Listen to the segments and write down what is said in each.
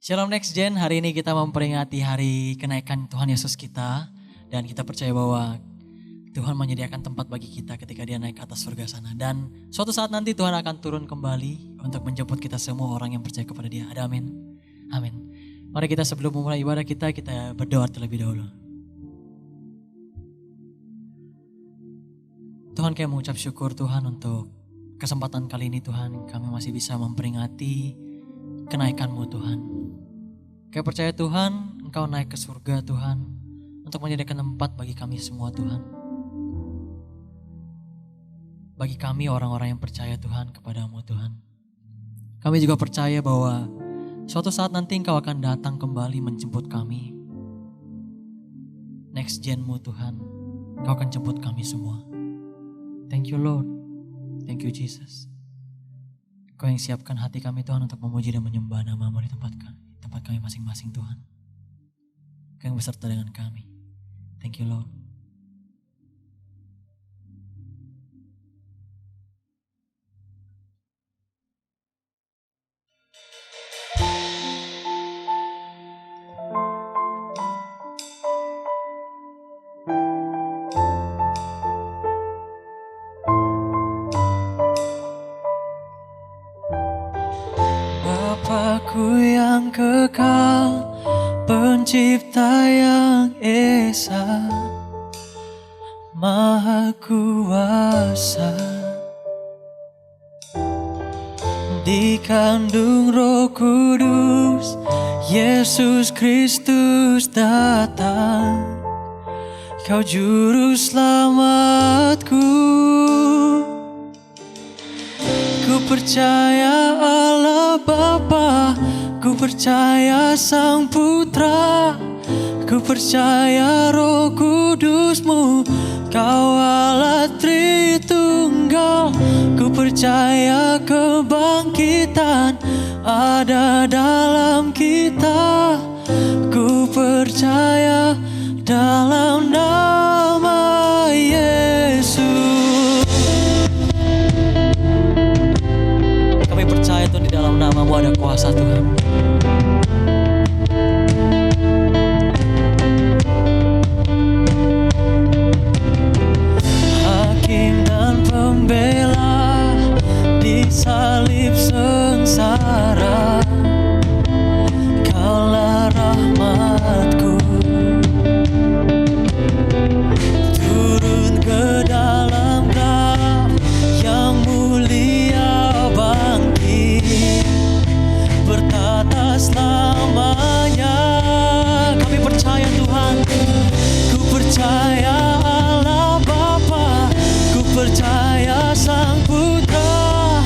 Shalom Next Gen, hari ini kita memperingati hari kenaikan Tuhan Yesus kita. Dan kita percaya bahwa Tuhan menyediakan tempat bagi kita ketika dia naik ke atas surga sana. Dan suatu saat nanti Tuhan akan turun kembali untuk menjemput kita semua orang yang percaya kepada dia. Ada amin? Amin. Mari kita sebelum memulai ibadah kita berdoa terlebih dahulu. Tuhan, kami mengucap syukur Tuhan untuk kesempatan kali ini Tuhan. Kami masih bisa memperingati kenaikan-Mu Tuhan. Kami percaya Tuhan, Engkau naik ke surga Tuhan, untuk menyediakan tempat bagi kami semua Tuhan. Bagi kami orang-orang yang percaya Tuhan kepada-Mu Tuhan. Kami juga percaya bahwa suatu saat nanti Engkau akan datang kembali menjemput kami. Next Gen-Mu Tuhan, Engkau akan jemput kami semua. Thank you Lord, thank you Jesus. Kau yang siapkan hati kami Tuhan untuk memuji dan menyembah nama-Mu di tempat kami masing-masing Tuhan. Kau yang beserta dengan kami. Thank you Lord. Bapakku yang kekal, Pencipta yang esa, Maha kuasa, dikandung Roh Kudus, Yesus Kristus datang, Kau juru selamatku. Ku percaya Allah Bapa, ku percaya Sang Putra, ku percaya Roh Kudus-Mu, Kau Allah Tritunggal. Ku percaya kebangkitan ada dalam kita, ku percaya dalam nama Yesus. Kami percaya Tuhan, di dalam nama-Mu ada kuasa Tuhan. Hakim dan pembela di salib sengsara, Kaulah rahmat-Ku. Turun ke dalam Kau yang mulia, bangkit bertata selamanya. Kami percaya Tuhan, ku percaya Allah Bapa, ku percaya Sang Putra,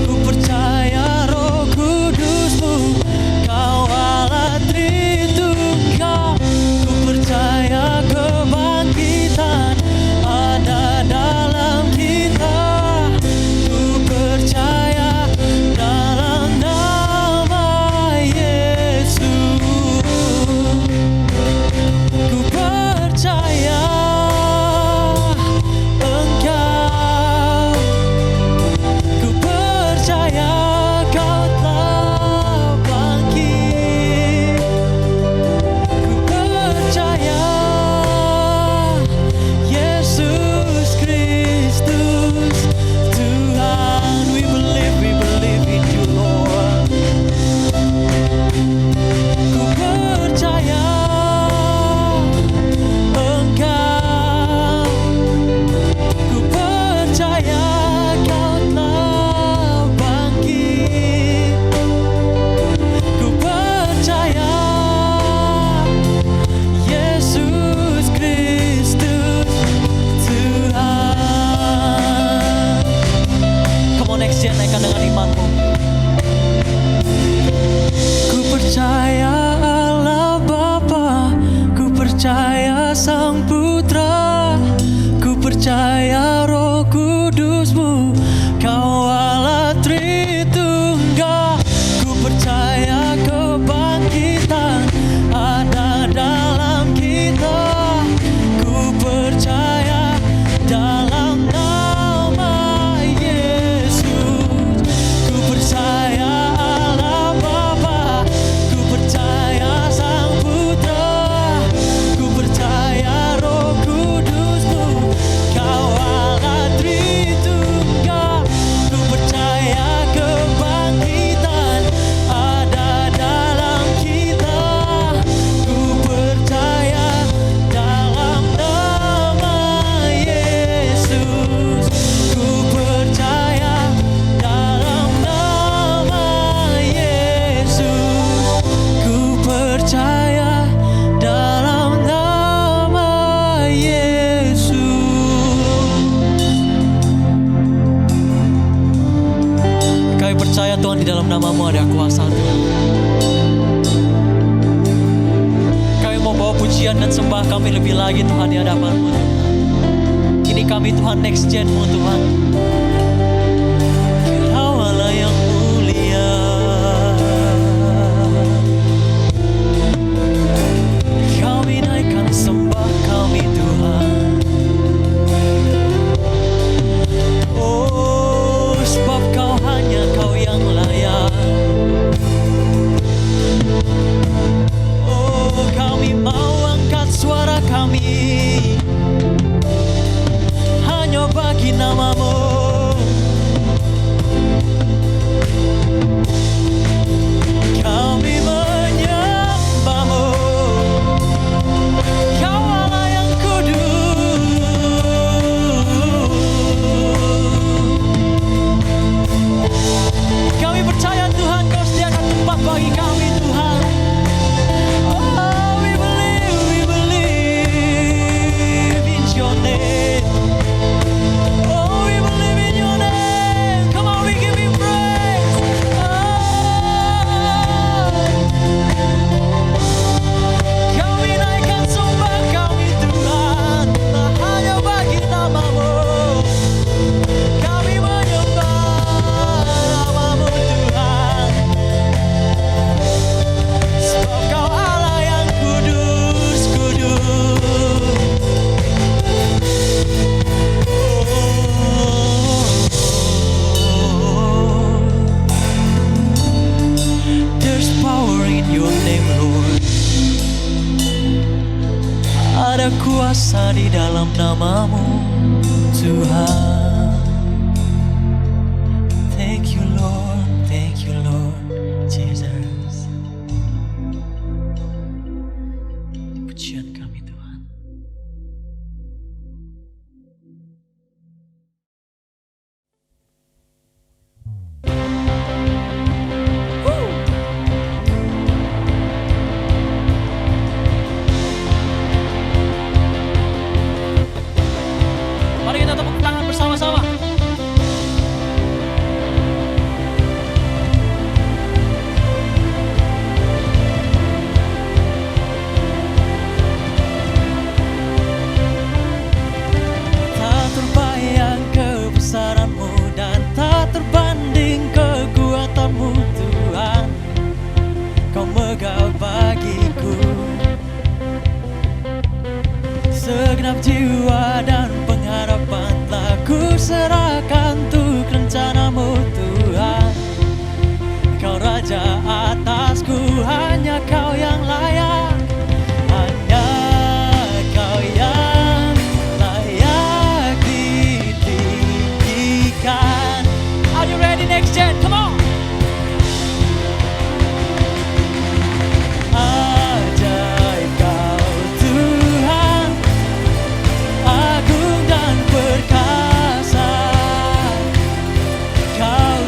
ku percaya Roh Kudus-Mu, Kau Allah Tritunggal. Ku percaya kebangkitan ada dalam kita, ku percaya dalam nama Yesus. Ku percaya dalam nama-Mu ada kuasa Tuhan. Kami mau bawa pujian dan sembah kami lebih lagi Tuhan di hadapan-Mu. Ini kami Tuhan, next gen-Mu Tuhan. Kau Allah yang mulia, kami naikkan sembah kami Tuhan. Oh, sebab Kau hanya Kau yang layak. Oh, kami mau angkat suara kami hanya bagi nama-Mu. Kami menyembah-Mu, Kau Allah yang kudus. Kami percaya Tuhan, Kau sediakan tempat bagi kami Tuhan. Oh, we believe in Your name. Oh, we believe in Your name. Come on, we give You praise. Kami naikkan sembah kami Tuhan, tak hanya bagi nama-Mu. Kami menyembah nama-Mu Tuhan, sebab Kau Allah yang kudus, kudus. There's power in Your name, Lord. Ada kuasa di dalam nama-Mu, Tuhan. Thank You, Lord Jesus. Pujian kami Tuhan. Mari kita tepuk tangan bersama-sama. Tak terbayang kebesaran-Mu dan tak terbanding kekuatan-Mu Tuhan. Kau megah bagiku segenap jiwa dan pengharapan telah ku serahkan untuk rencana-Mu Tuhan. Kau Raja atasku, hanya Kau yang layak. Hanya Kau yang layak ditinggikan. Are you ready next gen? Come on! Ajaib Kau Tuhan, agung dan perkasa. Kau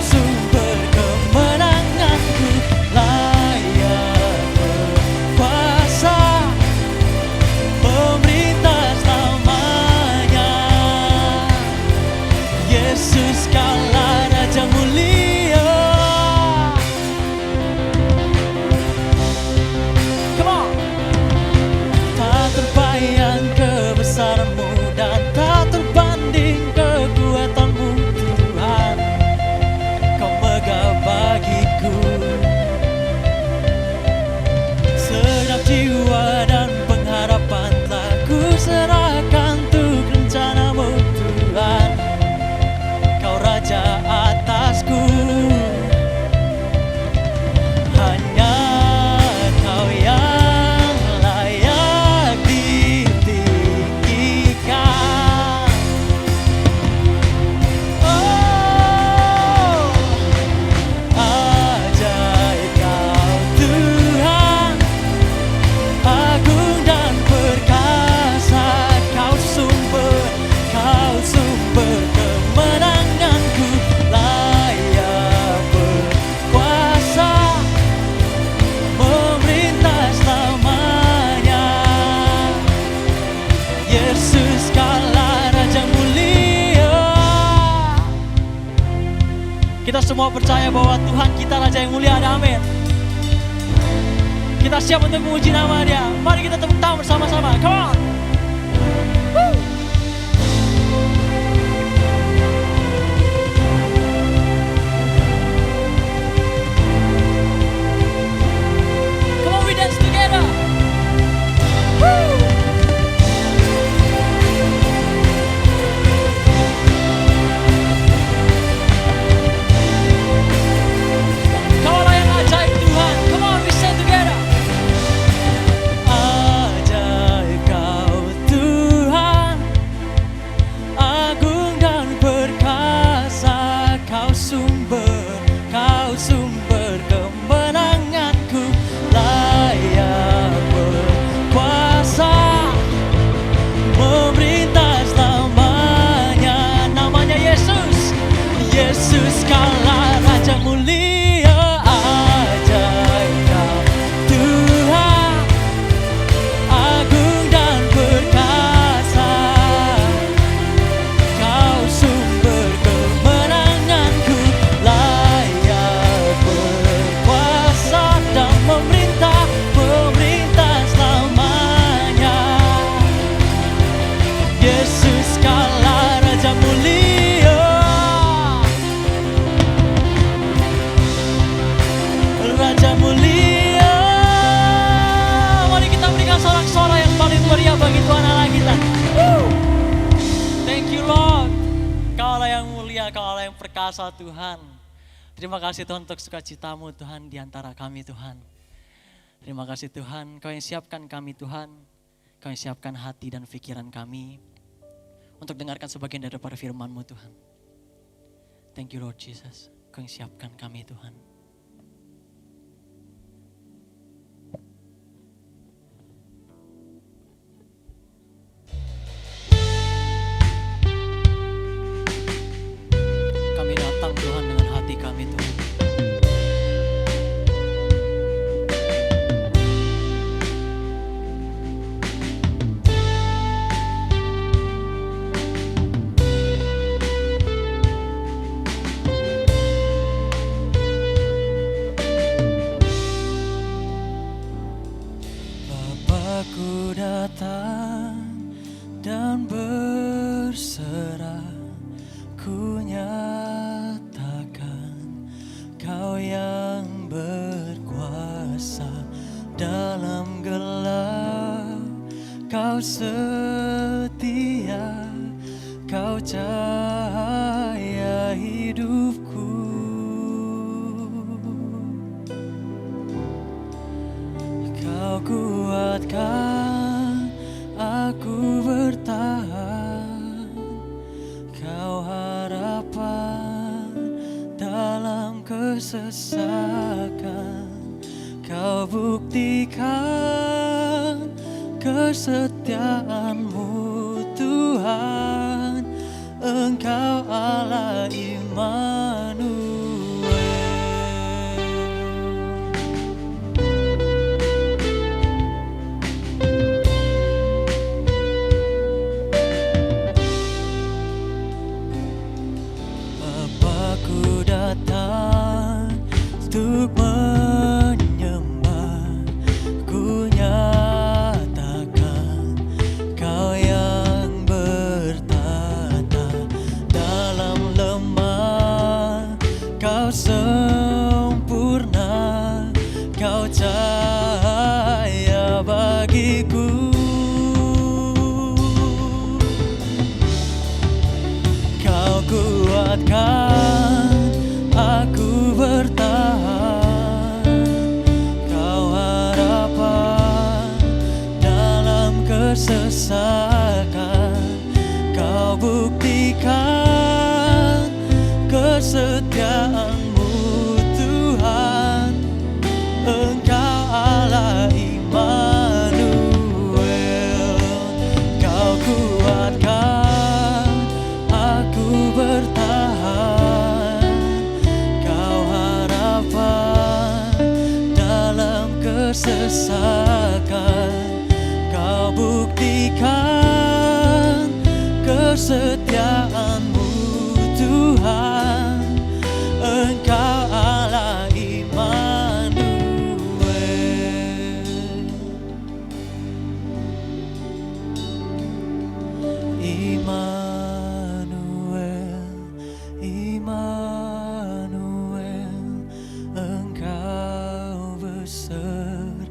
semua percaya bahwa Tuhan kita Raja yang mulia, ada amin. Kita siap untuk memuji nama Dia. Mari kita tepuk tangan bersama-sama. Come on. Woo. Come on, we dance together. Woo. Kaulah yang ajaib Tuhan. Come on, we sing together. Ajaib Kau Tuhan, agung dan perkasa. Kau sumber kemenanganku, layak berkuasa, memerintah selamanya. Namanya Yesus, Yesus Kaulah Raja mulia. Ajaib Kau Tuhan, agung dan perkasa. Kau sumber kemenanganku, layak berkuasa dan memerintah selamanya. Yesus Kaulah Raja mulia. Raja mulia. Mari kita berikan sorak-sorai yang paling meriah bagi Tuhan Allah kita. Woo! Thank you Lord. Kaulah yang mulia, Kaulah yang perkasa Tuhan. Terima kasih Tuhan untuk sukacitamu Tuhan di antara kami Tuhan. Terima kasih Tuhan, Kau yang siapkan kami Tuhan. Kau yang siapkan hati dan pikiran kami untuk dengarkan sebagian daripada firman-Mu Tuhan. Thank you Lord Jesus. Kau yang siapkan kami Tuhan. Kami datang Tuhan dengan hati kami Tuhan. Bapakku datang dan berserah, ku nyatakan Kau yang berkuasa dalam gelap. Kau setia, Kau cahaya hidupku. Kau kuatkan aku bertahan. Kau harapan dalam kesesakan. Kau buktikan kesetiaan-Mu Tuhan. Engkau Allah Immanuel. Bapakku datang untuk menyembah, ku nyatakan Kau yang bertata dalam lemah. Kau sempurna, Kau cahaya bagiku. Kau kuatkan aku bertahan. Kau harapan dalam kesesakan. Kau buktikan kesetiaan-Mu Tuhan. Engkau Allah Immanuel. Kau kuatkan aku bertahan. Kau harapan dalam kesesakan. Kau buktikan kesetiaan-Mu Tuhan. Engkau Allah Immanuel. Immanuel, Immanuel, Engkau besertaku.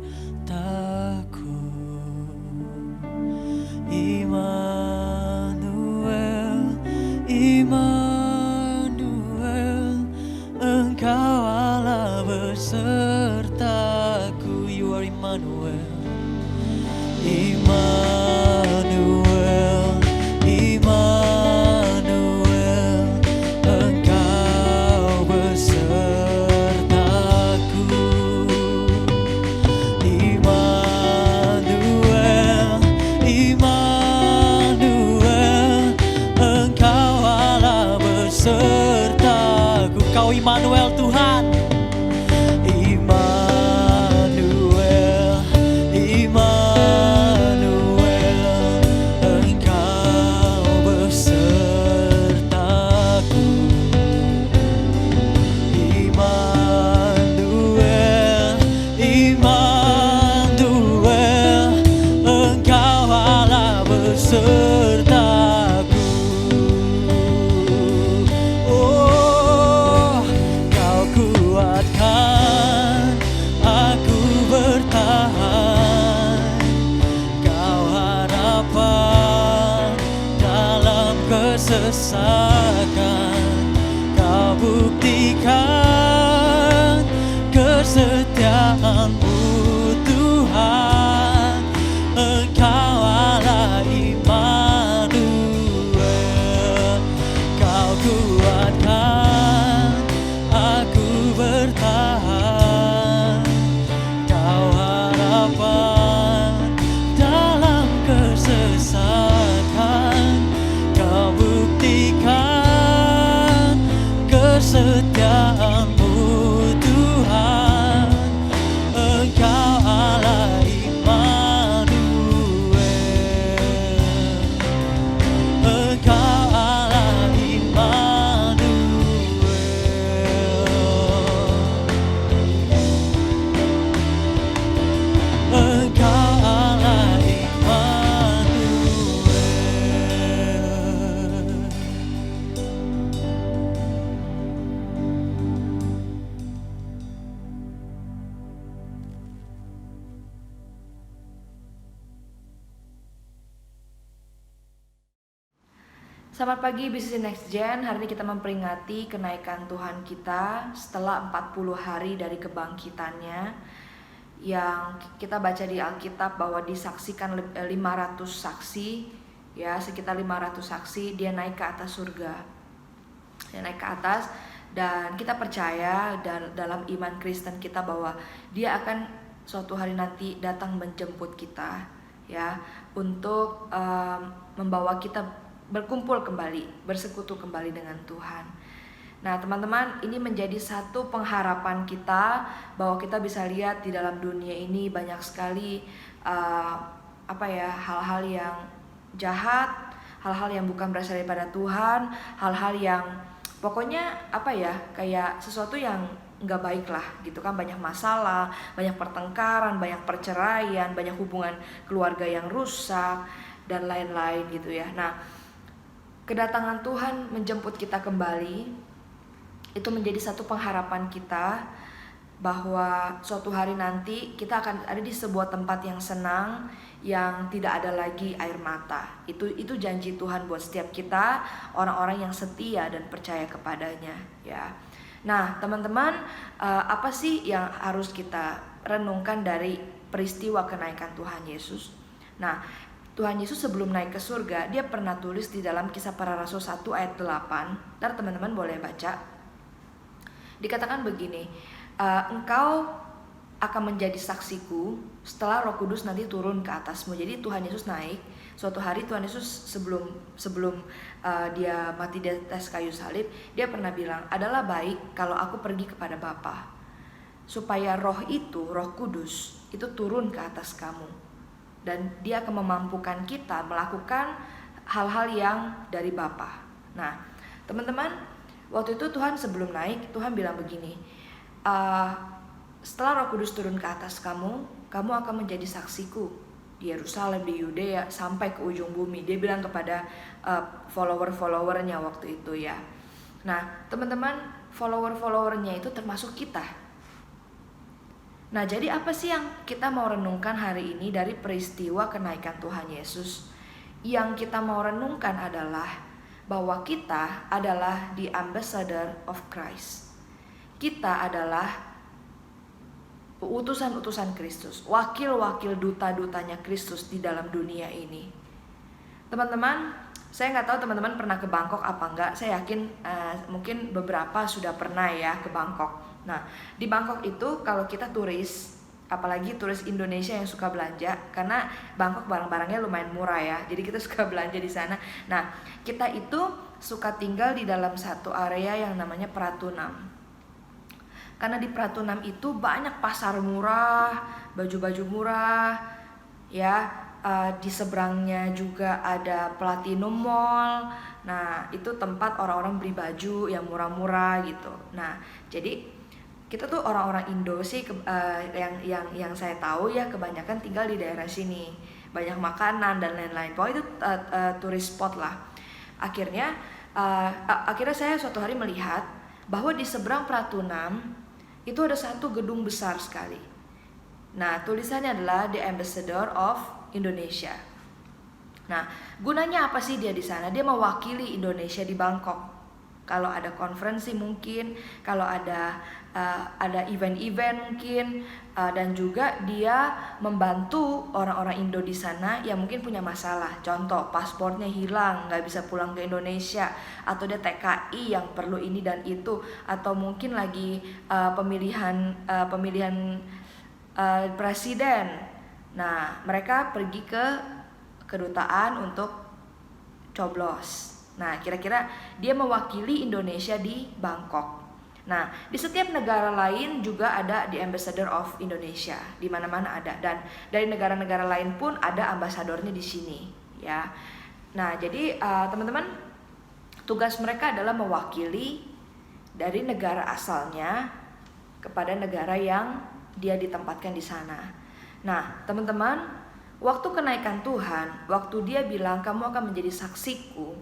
Immanuel, Immanuel, Engkau Allah besertaku. You are Immanuel. Immanuel, Immanuel, Engkau besertaku. Immanuel, Immanuel, Engkau Allah besertaku. Kau Immanuel Tuhan. Immanuel, Immanuel, Engkau besertaku. Immanuel, Immanuel, Engkau Allah besertaku. Oh, Kau kuatkan aku bertahan. Kau harapan dalam kesesakan. Kau buktikan kesetiaan-Mu Tuhan. Engkau Allah Immanuel. Kau kuatkan aku bertahan. Kau harapan dalam kesesakan. Kau buktikan kesetiaan-Mu Tuhan. Engkau Allah Immanuel. Engkau Allah Immanuel. Engkau Allah Immanuel. Selamat pagi Bisnis Next Gen. Hari ini kita memperingati kenaikan Tuhan kita setelah 40 hari dari kebangkitannya, yang kita baca di Alkitab bahwa disaksikan 500 saksi, ya sekitar 500 saksi. Dia naik ke atas surga, dia naik ke atas, dan kita percaya dalam iman Kristen kita bahwa dia akan suatu hari nanti datang menjemput kita, ya, untuk membawa kita berkumpul kembali, bersekutu kembali dengan Tuhan. Nah teman-teman, ini menjadi satu pengharapan kita bahwa kita bisa lihat di dalam dunia ini banyak sekali hal-hal yang jahat, hal-hal yang bukan berasal daripada Tuhan, hal-hal yang pokoknya kayak sesuatu yang nggak baik lah gitu kan. Banyak masalah, banyak pertengkaran, banyak perceraian, banyak hubungan keluarga yang rusak dan lain-lain gitu ya. Nah kedatangan Tuhan menjemput kita kembali itu menjadi satu pengharapan kita bahwa suatu hari nanti kita akan ada di sebuah tempat yang senang, yang tidak ada lagi air mata. Itu janji Tuhan buat setiap kita, orang-orang yang setia dan percaya kepadanya, ya. Nah teman-teman, apa sih yang harus kita renungkan dari peristiwa kenaikan Tuhan Yesus? Nah Tuhan Yesus sebelum naik ke surga, dia pernah tulis di dalam Kisah Para Rasul 1 ayat 8. Ntar teman-teman boleh baca. Dikatakan begini, engkau akan menjadi saksiku setelah Roh Kudus nanti turun ke atasmu. Jadi Tuhan Yesus naik. Suatu hari Tuhan Yesus sebelum dia mati di atas kayu salib, dia pernah bilang, adalah baik kalau aku pergi kepada Bapa, supaya Roh Kudus itu turun ke atas kamu. Dan dia akan memampukan kita melakukan hal-hal yang dari Bapa. Nah teman-teman, Waktu itu Tuhan sebelum naik, Tuhan bilang begini, "Ah, setelah Roh Kudus turun ke atas kamu, kamu akan menjadi saksiku di Yerusalem, di Yudea, sampai ke ujung bumi." Dia bilang kepada follower-followernya waktu itu ya. Nah, teman-teman, follower-followernya itu termasuk kita. Nah, jadi apa sih yang kita mau renungkan hari ini dari peristiwa kenaikan Tuhan Yesus? Yang kita mau renungkan adalah bahwa kita adalah the ambassador of Christ. Kita adalah utusan-utusan Kristus, wakil-wakil duta-dutanya Kristus di dalam dunia ini. Teman-teman, saya nggak tahu teman-teman pernah ke Bangkok apa enggak. Saya yakin mungkin beberapa sudah pernah ya ke Bangkok. Nah, di Bangkok itu kalau kita turis, apalagi turis Indonesia yang suka belanja, karena Bangkok barang-barangnya lumayan murah ya, jadi kita suka belanja di sana. Nah, kita itu suka tinggal di dalam satu area yang namanya Pratunam. Karena di Pratunam itu banyak pasar murah, baju-baju murah, ya. Di seberangnya juga ada Platinum Mall. Nah, itu tempat orang-orang beli baju yang murah-murah gitu. Nah, jadi kita tuh orang-orang Indo sih yang saya tahu ya kebanyakan tinggal di daerah sini, banyak makanan dan lain-lain. Pokoknya itu tourist spot lah. Akhirnya saya suatu hari melihat bahwa di seberang Pratunam itu ada satu gedung besar sekali. Nah, tulisannya adalah The Ambassador of Indonesia. Nah, gunanya apa sih dia di sana? Dia mewakili Indonesia di Bangkok. Kalau ada konferensi mungkin, kalau ada event-event mungkin, dan juga dia membantu orang-orang Indo di sana yang mungkin punya masalah. Contoh, paspornya hilang, nggak bisa pulang ke Indonesia, atau dia TKI yang perlu ini dan itu, atau mungkin lagi pemilihan presiden. Nah, mereka pergi ke kedutaan untuk coblos. Nah, kira-kira dia mewakili Indonesia di Bangkok. Nah, di setiap negara lain juga ada the Ambassador of Indonesia, di mana-mana ada, dan dari negara-negara lain pun ada ambasadornya di sini, ya. Nah, jadi teman-teman, tugas mereka adalah mewakili dari negara asalnya kepada negara yang dia ditempatkan di sana. Nah, teman-teman, waktu kenaikan Tuhan, waktu dia bilang kamu akan menjadi saksiku,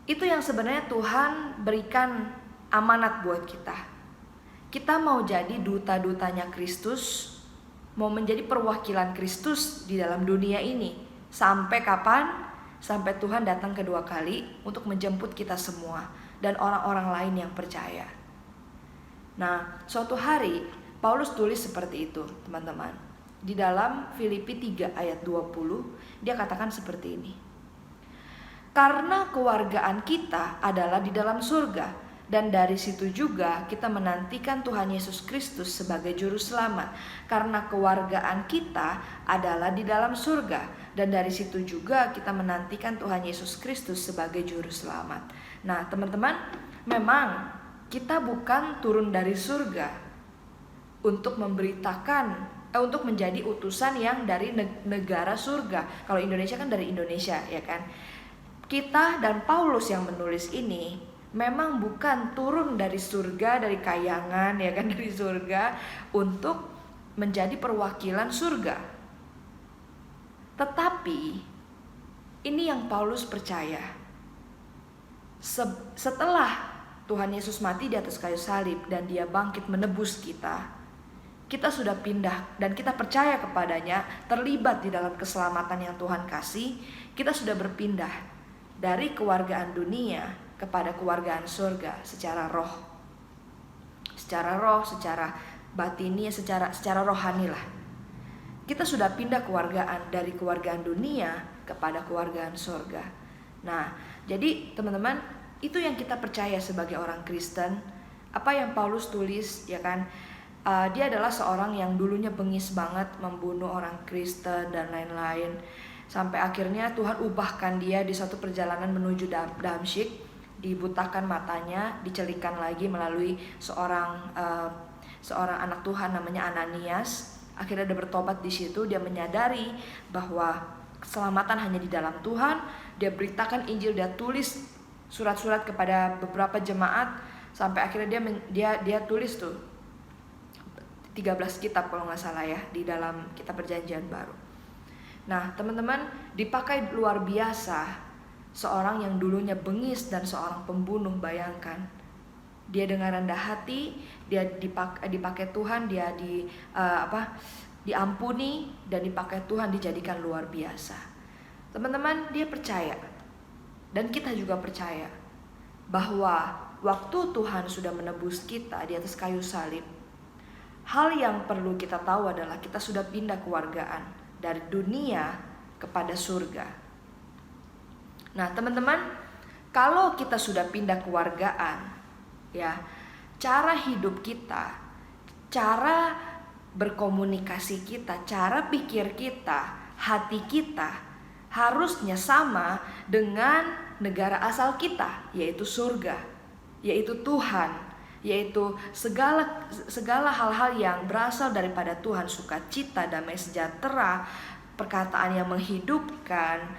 itu yang sebenarnya Tuhan berikan amanat buat kita. Kita mau jadi duta-dutanya Kristus, mau menjadi perwakilan Kristus di dalam dunia ini. Sampai kapan? Sampai Tuhan datang kedua kali untuk menjemput kita semua dan orang-orang lain yang percaya. Nah, suatu hari Paulus tulis seperti itu, teman-teman. Di dalam Filipi 3 ayat 20, dia katakan seperti ini. Karena kewargaan kita adalah di dalam surga, dan dari situ juga kita menantikan Tuhan Yesus Kristus sebagai juru selamat. Karena kewargaan kita adalah di dalam surga, dan dari situ juga kita menantikan Tuhan Yesus Kristus sebagai juru selamat. Nah, teman-teman, memang kita bukan turun dari surga untuk memberitakan, untuk menjadi utusan yang dari negara surga. Kalau Indonesia kan dari Indonesia, ya kan? Kita dan Paulus yang menulis ini memang bukan turun dari surga, dari kayangan, ya kan, dari surga untuk menjadi perwakilan surga. Tetapi ini yang Paulus percaya. Setelah Tuhan Yesus mati di atas kayu salib dan dia bangkit menebus kita sudah pindah dan kita percaya kepadanya, terlibat di dalam keselamatan yang Tuhan kasih. Kita sudah berpindah dari kewargaan dunia kepada kewargaan surga secara roh, secara batinia, secara rohani lah. Kita sudah pindah kewargaan dari kewargaan dunia kepada kewargaan surga. Nah, jadi teman-teman, itu yang kita percaya sebagai orang Kristen. Apa yang Paulus tulis, ya kan? Dia adalah seorang yang dulunya bengis banget, membunuh orang Kristen dan lain-lain. Sampai akhirnya Tuhan ubahkan dia di suatu perjalanan menuju Damsyik, dibutakan matanya, dicelikan lagi melalui seorang anak Tuhan namanya Ananias. Akhirnya dia bertobat di situ, dia menyadari bahwa keselamatan hanya di dalam Tuhan. Dia beritakan Injil, dia tulis surat-surat kepada beberapa jemaat, sampai akhirnya dia tulis tuh 13 kitab kalau nggak salah ya, di dalam kitab Perjanjian Baru. Nah teman-teman, dipakai luar biasa. Seorang yang dulunya bengis dan seorang pembunuh, bayangkan. Dia dengan rendah hati, dia dipakai Tuhan, dia diampuni dan dipakai Tuhan, dijadikan luar biasa. Teman-teman, dia percaya, dan kita juga percaya, bahwa waktu Tuhan sudah menebus kita di atas kayu salib, hal yang perlu kita tahu adalah kita sudah pindah kewargaan dari dunia kepada surga. Nah teman-teman, kalau kita sudah pindah kewargaan, ya, cara hidup kita, cara berkomunikasi kita, cara pikir kita, hati kita harusnya sama dengan negara asal kita, yaitu surga, yaitu Tuhan, yaitu segala hal-hal yang berasal daripada Tuhan, sukacita, damai sejahtera, perkataan yang menghidupkan,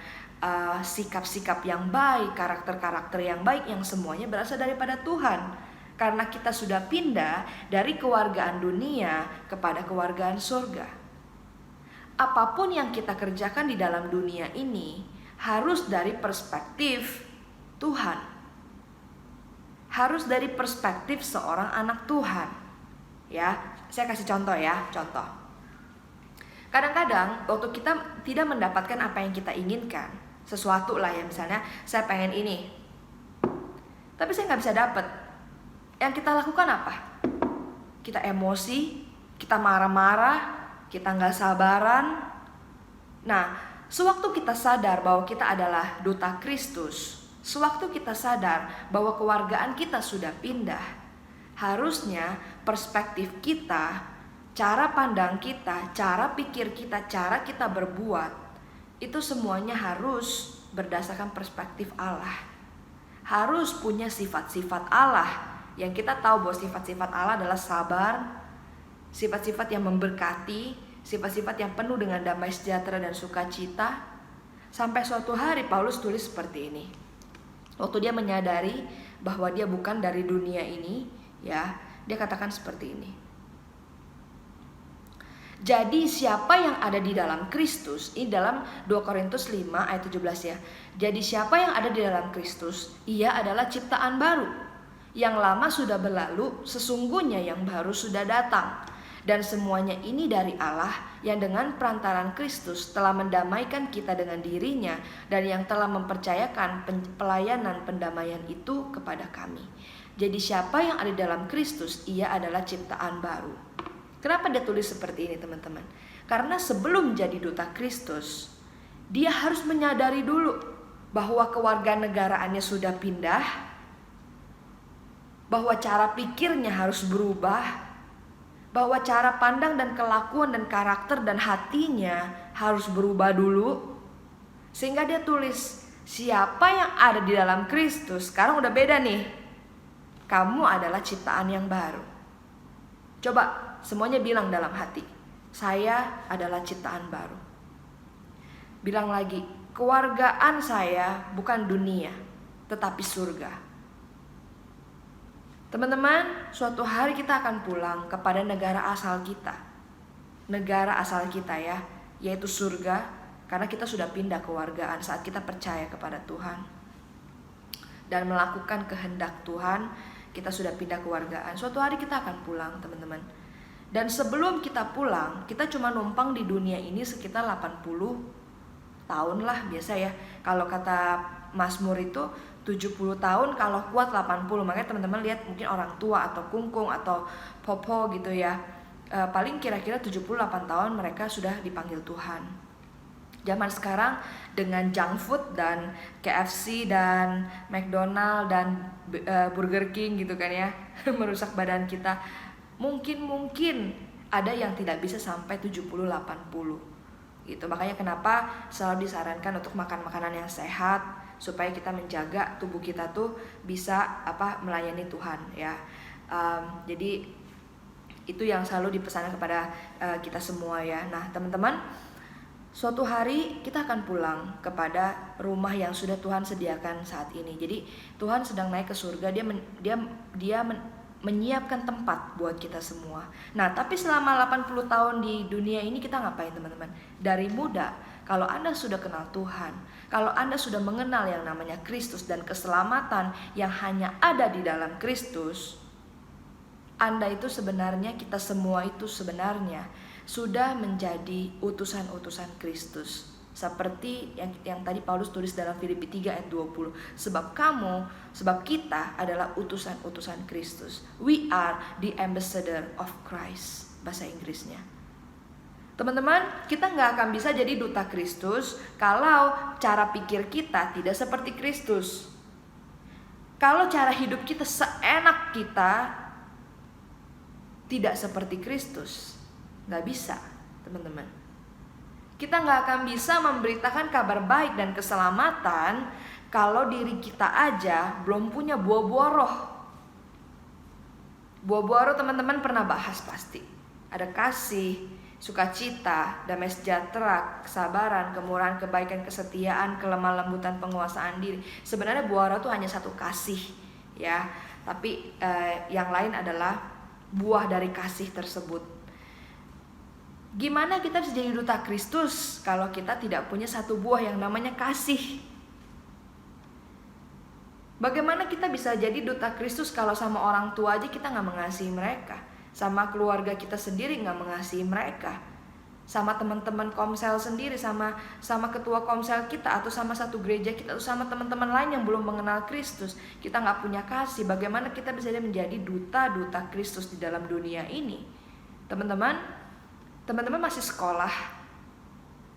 sikap-sikap yang baik, karakter-karakter yang baik, yang semuanya berasal daripada Tuhan. Karena kita sudah pindah dari kewargaan dunia kepada kewargaan surga. Apapun yang kita kerjakan di dalam dunia ini harus dari perspektif Tuhan, harus dari perspektif seorang anak Tuhan. Ya, saya kasih contoh ya, contoh. Kadang-kadang waktu kita tidak mendapatkan apa yang kita inginkan, sesuatu lah ya, misalnya saya pengen ini, tapi saya nggak bisa dapet. Yang kita lakukan apa? Kita emosi, kita marah-marah, kita nggak sabaran. Nah, sewaktu kita sadar bahwa kita adalah duta Kristus, sewaktu kita sadar bahwa kewargaan kita sudah pindah, harusnya perspektif kita, cara pandang kita, cara pikir kita, cara kita berbuat, itu semuanya harus berdasarkan perspektif Allah. Harus punya sifat-sifat Allah, yang kita tahu bahwa sifat-sifat Allah adalah sabar, sifat-sifat yang memberkati, sifat-sifat yang penuh dengan damai sejahtera dan sukacita. Sampai suatu hari Paulus tulis seperti ini. Waktu dia menyadari bahwa dia bukan dari dunia ini, ya, dia katakan seperti ini. Jadi siapa yang ada di dalam Kristus, ini dalam 2 Korintus 5 ayat 17 ya. Jadi siapa yang ada di dalam Kristus, ia adalah ciptaan baru. Yang lama sudah berlalu, sesungguhnya yang baru sudah datang. Dan semuanya ini dari Allah yang dengan perantaran Kristus telah mendamaikan kita dengan dirinya, dan yang telah mempercayakan pelayanan pendamaian itu kepada kami. Jadi siapa yang ada dalam Kristus, ia adalah ciptaan baru. Kenapa dia tulis seperti ini teman-teman? Karena sebelum jadi duta Kristus, dia harus menyadari dulu bahwa kewarganegaraannya sudah pindah, bahwa cara pikirnya harus berubah, bahwa cara pandang dan kelakuan dan karakter dan hatinya harus berubah dulu. Sehingga dia tulis, siapa yang ada di dalam Kristus, sekarang udah beda nih, kamu adalah ciptaan yang baru. Coba semuanya bilang dalam hati, saya adalah ciptaan baru. Bilang lagi, kewargaan saya bukan dunia, tetapi surga. Teman-teman, suatu hari kita akan pulang kepada negara asal kita. Negara asal kita ya, yaitu surga. Karena kita sudah pindah kewargaan saat kita percaya kepada Tuhan dan melakukan kehendak Tuhan, kita sudah pindah kewargaan. Suatu hari kita akan pulang teman-teman. Dan sebelum kita pulang, kita cuma numpang di dunia ini sekitar 80 tahun lah biasa ya. Kalau kata Mazmur itu 70 tahun, kalau kuat 80. Makanya teman-teman lihat mungkin orang tua atau kungkung atau popo gitu ya, paling kira-kira 78 tahun mereka sudah dipanggil Tuhan. Zaman sekarang dengan junk food dan KFC dan McDonald dan Burger King gitu kan ya, merusak badan kita. Mungkin ada yang tidak bisa sampai 70-80 gitu. Makanya kenapa selalu disarankan untuk makan makanan yang sehat, supaya kita menjaga tubuh kita tuh bisa melayani Tuhan ya. Jadi itu yang selalu dipesankan kepada kita semua ya. Nah teman-teman, suatu hari kita akan pulang kepada rumah yang sudah Tuhan sediakan saat ini. Jadi Tuhan sedang naik ke surga, dia menyiapkan tempat buat kita semua. Nah, tapi selama 80 tahun di dunia ini kita ngapain teman-teman? Dari muda, kalau Anda sudah kenal Tuhan, kalau Anda sudah mengenal yang namanya Kristus dan keselamatan yang hanya ada di dalam Kristus, Anda itu sebenarnya, kita semua itu sebenarnya sudah menjadi utusan-utusan Kristus. Seperti yang tadi Paulus tulis dalam Filipi 3 ayat 20. Sebab kita adalah utusan-utusan Kristus. We are the ambassador of Christ, bahasa Inggrisnya. Teman-teman, kita nggak akan bisa jadi duta Kristus kalau cara pikir kita tidak seperti Kristus. Kalau cara hidup kita seenak kita, tidak seperti Kristus, nggak bisa, teman-teman. Kita nggak akan bisa memberitakan kabar baik dan keselamatan kalau diri kita aja belum punya buah-buah roh. Buah-buah roh teman-teman pernah bahas pasti. Ada kasih, sukacita, damai sejahtera, kesabaran, kemurahan, kebaikan, kesetiaan, kelemah lembutan, penguasaan diri. Sebenarnya buah roh itu hanya satu, kasih, ya. Tapi yang lain adalah buah dari kasih tersebut. Gimana kita bisa jadi duta Kristus kalau kita tidak punya satu buah yang namanya kasih? Bagaimana kita bisa jadi duta Kristus kalau sama orang tua aja kita nggak mengasihi mereka, sama keluarga kita sendiri nggak mengasihi mereka, sama teman-teman komsel sendiri, sama ketua komsel kita, atau sama satu gereja kita, atau sama teman-teman lain yang belum mengenal Kristus, kita nggak punya kasih. Bagaimana kita bisa menjadi duta Kristus di dalam dunia ini? Teman-teman masih sekolah,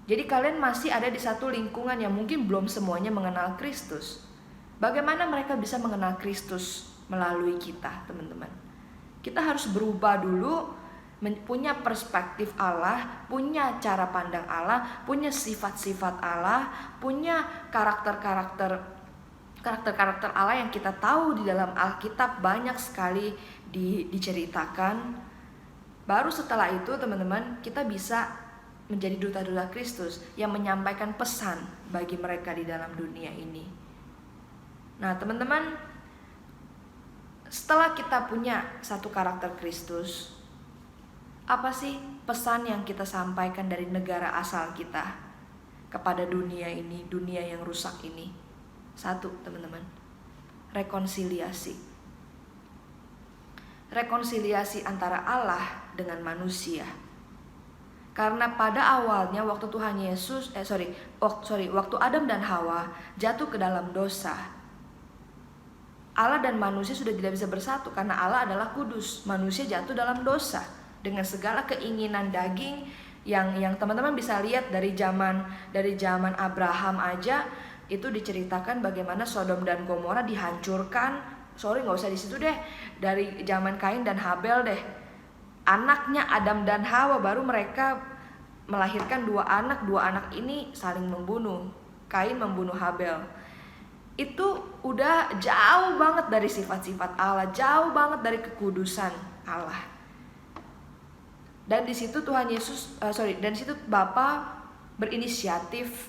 jadi kalian masih ada di satu lingkungan yang mungkin belum semuanya mengenal Kristus. Bagaimana mereka bisa mengenal Kristus melalui kita, teman-teman? Kita harus berubah dulu, punya perspektif Allah, punya cara pandang Allah, punya sifat-sifat Allah, punya karakter-karakter Allah yang kita tahu di dalam Alkitab banyak sekali diceritakan. Baru setelah itu teman-teman, kita bisa menjadi duta-duta Kristus yang menyampaikan pesan bagi mereka di dalam dunia ini. Nah teman-teman, setelah kita punya satu karakter Kristus, apa sih pesan yang kita sampaikan dari negara asal kita kepada dunia ini, dunia yang rusak ini? Satu teman-teman, rekonsiliasi. Rekonsiliasi antara Allah dengan manusia. Karena pada awalnya waktu waktu Adam dan Hawa jatuh ke dalam dosa, Allah dan manusia sudah tidak bisa bersatu karena Allah adalah kudus, manusia jatuh dalam dosa dengan segala keinginan daging yang teman-teman bisa lihat dari zaman Abraham aja itu diceritakan bagaimana Sodom dan Gomora dihancurkan. Nggak usah di situ deh, dari zaman Kain dan Habel deh. Anaknya Adam dan Hawa, baru mereka melahirkan dua anak ini saling membunuh. Kain membunuh Habel. Itu udah jauh banget dari sifat-sifat Allah, jauh banget dari kekudusan Allah. Dan di situ dan di situ Bapa berinisiatif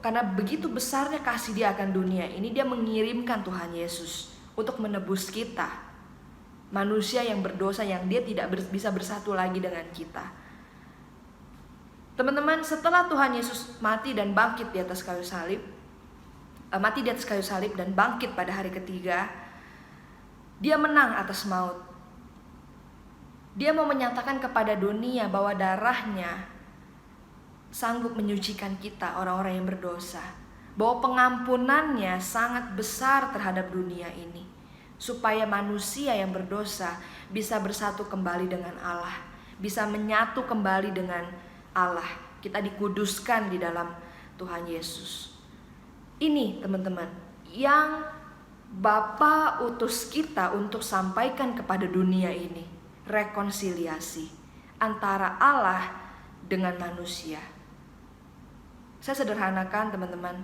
karena begitu besarnya kasih Dia akan dunia ini, Dia mengirimkan Tuhan Yesus untuk menebus kita, manusia yang berdosa yang dia tidak bisa bersatu lagi dengan kita. Teman-teman, setelah Tuhan Yesus mati dan bangkit di atas kayu salib, dan bangkit pada hari ketiga, Dia menang atas maut. Dia mau menyatakan kepada dunia bahwa darahnya sanggup menyucikan kita, orang-orang yang berdosa, bahwa pengampunannya sangat besar terhadap dunia ini, supaya manusia yang berdosa bisa bersatu kembali dengan Allah, bisa menyatu kembali dengan Allah. Kita dikuduskan di dalam Tuhan Yesus. Ini teman-teman yang Bapa utus kita untuk sampaikan kepada dunia ini, rekonsiliasi antara Allah dengan manusia. Saya sederhanakan teman-teman,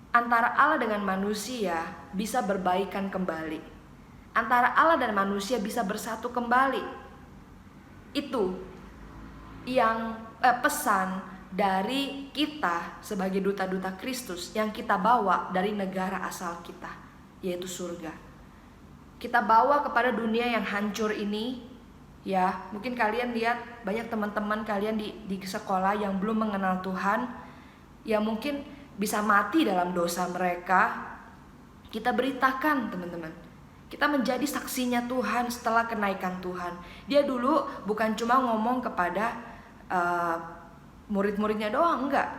antara Allah dengan manusia bisa berbaikan kembali, antara Allah dan manusia bisa bersatu kembali. Itu yang pesan dari kita sebagai duta-duta Kristus yang kita bawa dari negara asal kita, yaitu surga. Kita bawa kepada dunia yang hancur ini, ya. Mungkin kalian lihat banyak teman-teman kalian di sekolah yang belum mengenal Tuhan, yang mungkin bisa mati dalam dosa mereka. Kita beritakan, teman-teman. Kita menjadi saksinya Tuhan setelah kenaikan Tuhan. Dia dulu bukan cuma ngomong kepada murid-muridnya doang, enggak.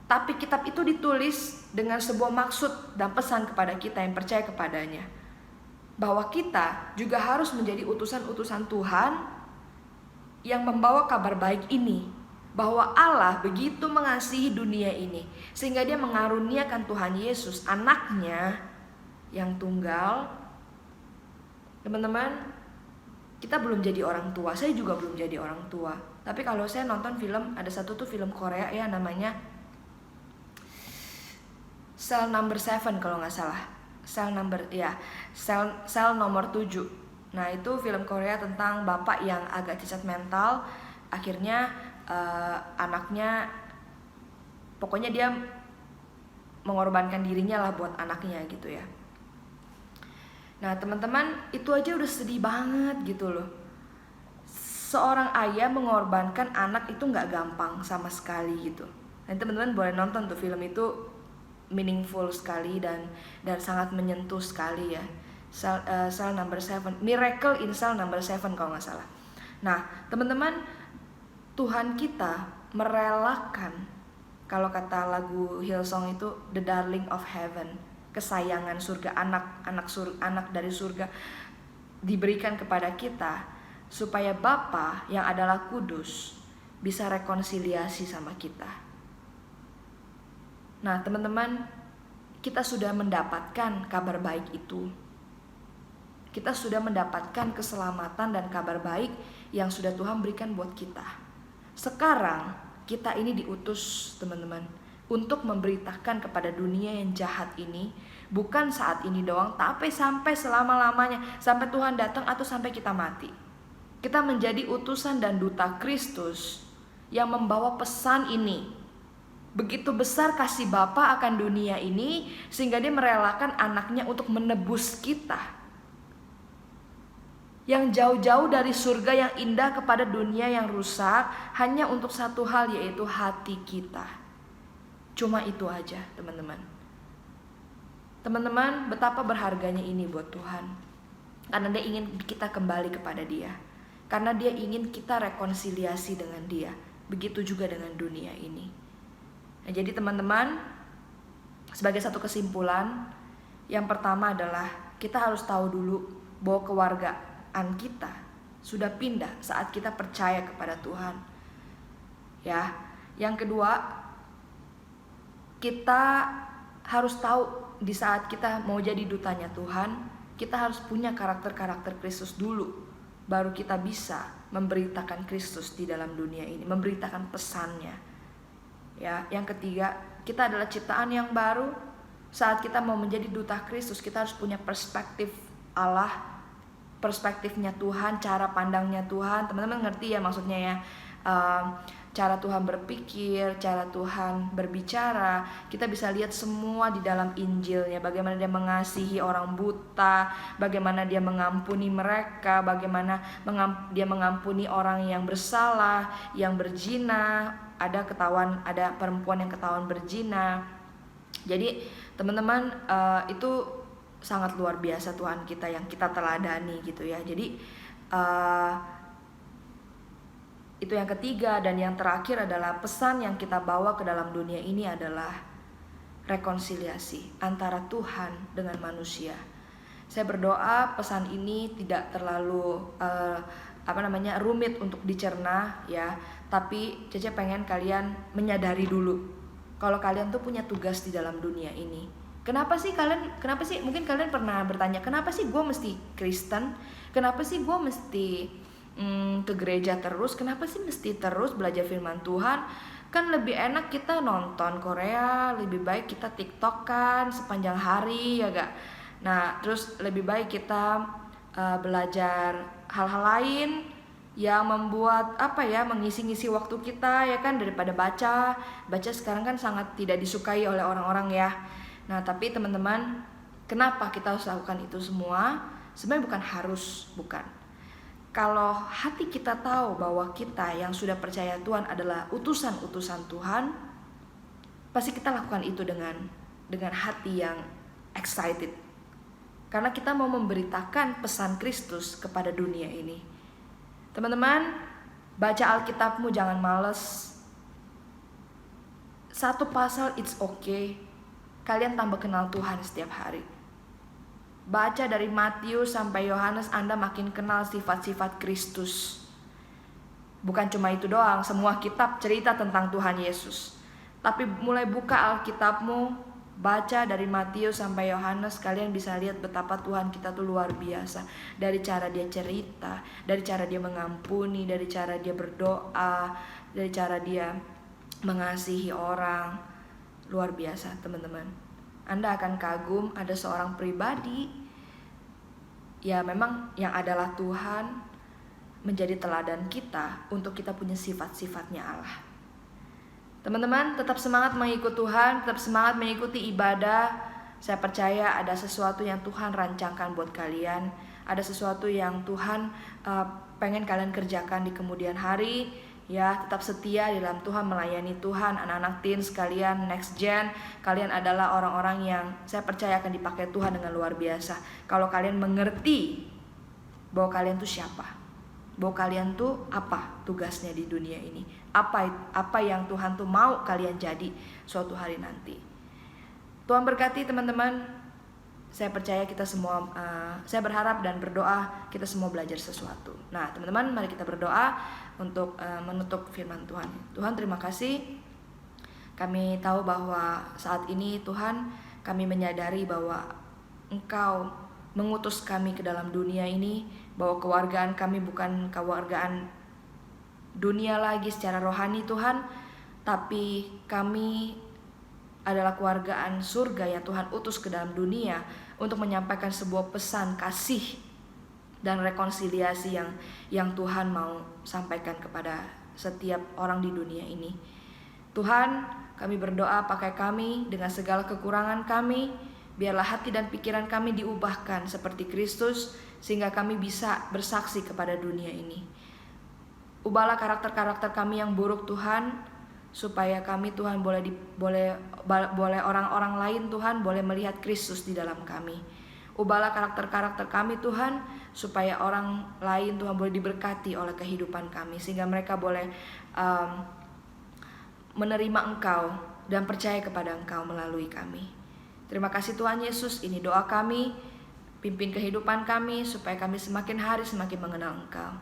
Tapi kitab itu ditulis dengan sebuah maksud dan pesan kepada kita yang percaya kepadanya. Bahwa kita juga harus menjadi utusan-utusan Tuhan yang membawa kabar baik ini. Bahwa Allah begitu mengasihi dunia ini sehingga dia mengaruniakan Tuhan Yesus, anaknya yang tunggal. Teman-teman, kita belum jadi orang tua. Saya juga belum jadi orang tua. Tapi kalau saya nonton film, ada satu tuh film Korea ya, namanya Cell Number 7 kalau nggak salah. Cell nomor 7. Nah, itu film Korea tentang bapak yang agak cacat mental. Akhirnya anaknya, pokoknya dia mengorbankan dirinya lah buat anaknya gitu ya. Nah, teman-teman, itu aja udah sedih banget gitu loh. Seorang ayah mengorbankan anak itu nggak gampang sama sekali gitu. Dan teman-teman boleh nonton tuh film itu, meaningful sekali dan sangat menyentuh sekali ya. Cell Number 7, Miracle in Cell Number 7 kalau nggak salah. Nah, teman-teman, Tuhan kita merelakan, kalau kata lagu Hillsong itu The Darling of Heaven, kesayangan surga, anak dari surga diberikan kepada kita supaya Bapa yang adalah kudus bisa rekonsiliasi sama kita. Nah, teman-teman, kita sudah mendapatkan kabar baik itu. Kita sudah mendapatkan keselamatan dan kabar baik yang sudah Tuhan berikan buat kita. Sekarang kita ini diutus, teman-teman, untuk memberitakan kepada dunia yang jahat ini, bukan saat ini doang, tapi sampai selama-lamanya, sampai Tuhan datang atau sampai kita mati. Kita menjadi utusan dan duta Kristus yang membawa pesan ini. Begitu besar kasih Bapa akan dunia ini, sehingga dia merelakan anaknya untuk menebus kita. Yang jauh-jauh dari surga yang indah kepada dunia yang rusak, hanya untuk satu hal, yaitu hati kita. Cuma itu aja, teman-teman. Teman-teman, betapa berharganya ini buat Tuhan. Karena dia ingin kita kembali kepada dia. Karena dia ingin kita rekonsiliasi dengan dia. Begitu juga dengan dunia ini. Nah, jadi teman-teman, sebagai satu kesimpulan, yang pertama adalah kita harus tahu dulu bahwa kewargaan kita sudah pindah saat kita percaya kepada Tuhan. Ya, yang kedua, kita harus tahu di saat kita mau jadi dutanya Tuhan, kita harus punya karakter-karakter Kristus dulu, baru kita bisa memberitakan Kristus di dalam dunia ini, memberitakan pesannya. Ya, yang ketiga, kita adalah ciptaan yang baru. Saat kita mau menjadi duta Kristus, kita harus punya perspektif Allah, perspektifnya Tuhan, cara pandangnya Tuhan. Teman-teman ngerti ya maksudnya ya? Cara Tuhan berpikir, cara Tuhan berbicara, kita bisa lihat semua di dalam Injilnya. Bagaimana dia mengasihi orang buta, bagaimana dia mengampuni mereka, bagaimana dia mengampuni orang yang bersalah, yang berzina. Ada perempuan yang ketahuan berzina. Jadi teman-teman, itu sangat luar biasa Tuhan kita yang kita teladani gitu ya. Jadi itu yang ketiga. Dan yang terakhir adalah pesan yang kita bawa ke dalam dunia ini adalah rekonsiliasi antara Tuhan dengan manusia. Saya berdoa pesan ini tidak terlalu rumit untuk dicerna ya. Tapi Cece pengen kalian menyadari dulu kalau kalian tuh punya tugas di dalam dunia ini. Kenapa sih mungkin kalian pernah bertanya, kenapa sih gue mesti Kristen? Kenapa sih gue mesti ke gereja terus? Kenapa sih mesti terus belajar firman Tuhan? Kan lebih enak kita nonton Korea, lebih baik kita TikTok kan sepanjang hari ya gak? Nah, terus lebih baik kita belajar hal-hal lain yang membuat mengisi-ngisi waktu kita ya kan, daripada baca sekarang kan sangat tidak disukai oleh orang-orang ya. Nah tapi teman-teman, kenapa kita harus lakukan itu semua? Sebenarnya bukan harus, bukan. Kalau hati kita tahu bahwa kita yang sudah percaya Tuhan adalah utusan-utusan Tuhan, pasti kita lakukan itu dengan hati yang excited. Karena kita mau memberitakan pesan Kristus kepada dunia ini. Teman-teman, baca Alkitabmu jangan males. Satu pasal it's okay. Kalian tambah kenal Tuhan setiap hari. Baca dari Matius sampai Yohanes, Anda makin kenal sifat-sifat Kristus. Bukan cuma itu doang, semua kitab cerita tentang Tuhan Yesus. Tapi mulai buka Alkitabmu, baca dari Matius sampai Yohanes, kalian bisa lihat betapa Tuhan kita tuh luar biasa. Dari cara dia cerita, dari cara dia mengampuni, dari cara dia berdoa, dari cara dia mengasihi orang. Luar biasa teman-teman. Anda akan kagum ada seorang pribadi, ya memang yang adalah Tuhan, menjadi teladan kita untuk kita punya sifat-sifatnya Allah. Teman-teman, tetap semangat mengikut Tuhan, tetap semangat mengikuti ibadah. Saya percaya ada sesuatu yang Tuhan rancangkan buat kalian. Ada sesuatu yang Tuhan pengen kalian kerjakan di kemudian hari. Ya, tetap setia di dalam Tuhan, melayani Tuhan. Anak-anak teens kalian, next gen, kalian adalah orang-orang yang saya percaya akan dipakai Tuhan dengan luar biasa. Kalau kalian mengerti bahwa kalian tuh siapa, bahwa kalian tuh apa tugasnya di dunia ini, apa yang Tuhan tuh mau kalian jadi suatu hari nanti. Tuhan berkati teman-teman. Saya percaya kita semua, saya berharap dan berdoa kita semua belajar sesuatu. Nah teman-teman, mari kita berdoa untuk menutup firman Tuhan. Tuhan, terima kasih. Kami tahu bahwa saat ini Tuhan, kami menyadari bahwa Engkau mengutus kami ke dalam dunia ini, bahwa kewargaan kami bukan kewargaan dunia lagi secara rohani Tuhan, tapi kami adalah kewargaan surga yang Tuhan utus ke dalam dunia untuk menyampaikan sebuah pesan kasih dan rekonsiliasi yang Tuhan mau sampaikan kepada setiap orang di dunia ini. Tuhan, kami berdoa pakai kami dengan segala kekurangan kami, biarlah hati dan pikiran kami diubahkan seperti Kristus, sehingga kami bisa bersaksi kepada dunia ini. Ubahlah karakter-karakter kami yang buruk Tuhan, supaya kami Tuhan boleh orang-orang lain Tuhan boleh melihat Kristus di dalam kami. Ubahlah karakter-karakter kami Tuhan, supaya orang lain Tuhan boleh diberkati oleh kehidupan kami, sehingga mereka boleh menerima Engkau dan percaya kepada Engkau melalui kami. Terima kasih Tuhan Yesus, ini doa kami. Pimpin kehidupan kami supaya kami semakin hari semakin mengenal Engkau.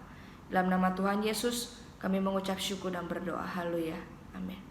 Dalam nama Tuhan Yesus kami mengucap syukur dan berdoa. Haleluya. Amin.